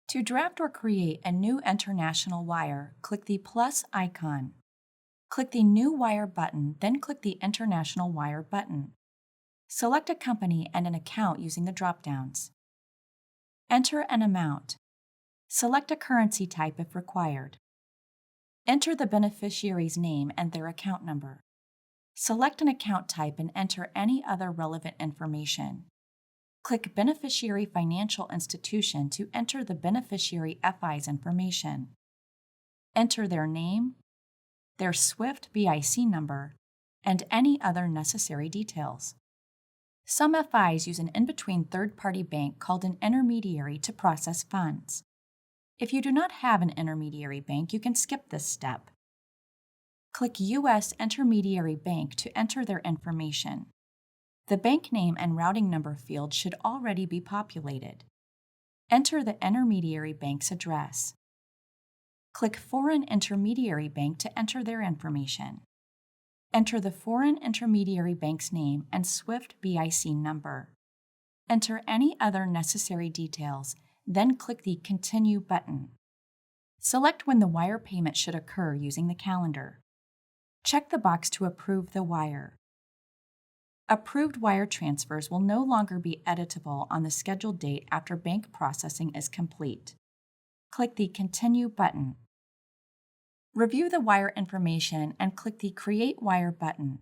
To draft or create a new international wire, click the plus icon. Click the New Wire button, then click the International Wire button. Select a company and an account using the drop-downs. Enter an amount. Select a currency type if required. Enter the beneficiary's name and their account number. Select an account type and enter any other relevant information. Click Beneficiary Financial Institution to enter the beneficiary FI's information. Enter their name, their SWIFT BIC number, and any other necessary details. Some FIs use an in-between third-party bank called an intermediary to process funds. If you do not have an intermediary bank, you can skip this step. Click U.S. Intermediary Bank to enter their information. The bank name and routing number field should already be populated. Enter the intermediary bank's address. Click Foreign Intermediary Bank to enter their information. Enter the foreign intermediary bank's name and SWIFT BIC number. Enter any other necessary details, then click the Continue button. Select when the wire payment should occur using the calendar. Check the box to approve the wire. Approved wire transfers will no longer be editable on the scheduled date after bank processing is complete. Click the Continue button. Review the wire information and click the Create Wire button.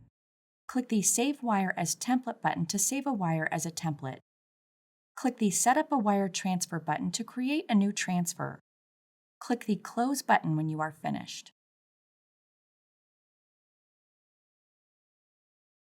Click the Save Wire as Template button to save a wire as a template. Click the Set up a wire transfer button to create a new transfer. Click the Close button when you are finished.